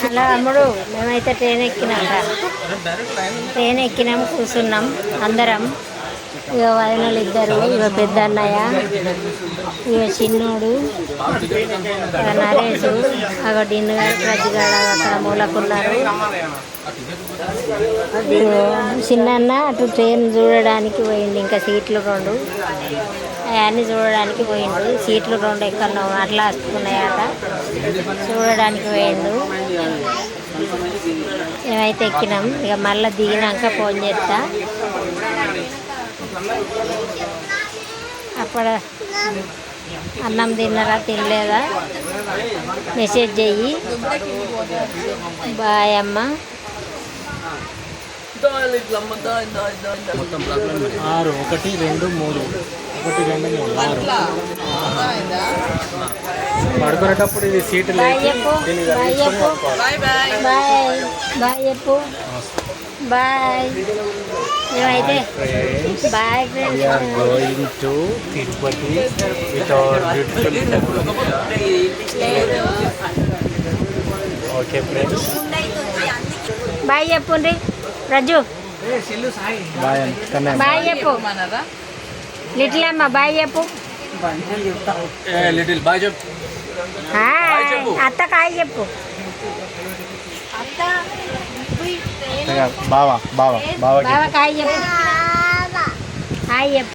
అలా అమ్ముడు మేమైతే ట్రైన్ ఎక్కినాక ట్రైన్ ఎక్కినాం, కూర్చున్నాం అందరం. ఇక వదినలు ఇద్దరు, ఇక పెద్ద అన్నయ్య, ఇక చిన్నోడు, ఇక నరేష్, అక్కడ డిన్నుగాడు ప్రజ్గాడు అక్కడ మూలకున్నారు. చిన్న అటు ట్రైన్ చూడడానికి పోయిండు, ఇంకా సీట్లు 2 అవన్నీ చూడడానికి పోయిండు. సీట్లు 2 ఎక్కడో అట్లా వస్తున్నాయట, చూడడానికి పోయిండు. మేమైతే ఎక్కినాం. ఇక మళ్ళీ దిగినాక ఫోన్ చేస్తా. అప్పుడు అన్నం తిన్నారా తినలేదా మెసేజ్ చెయ్యి. బాయ్ అమ్మ. 6 1 2 3 పడుకునేటప్పుడు ఇది సీటు బాయ్ చెప్పు, బాయ్ చెప్పు, బాయ్ బాయ్ చెప్పు, బాయ్. మేమైతే bye friends. Going to Tirupati with our beautiful okay friends. Bye చెప్పుండ్రి రజ్జు, బాయ్ బాయ్ చెప్పు. లిటిల్ అమ్మ బాయ్ చెప్పు. లిటిల్ బాయ్ చెప్పు. అత్త కాయ చెప్పు. బావా బావా బావా బావ కాయ చెప్పు, హాయ్ చెప్పు.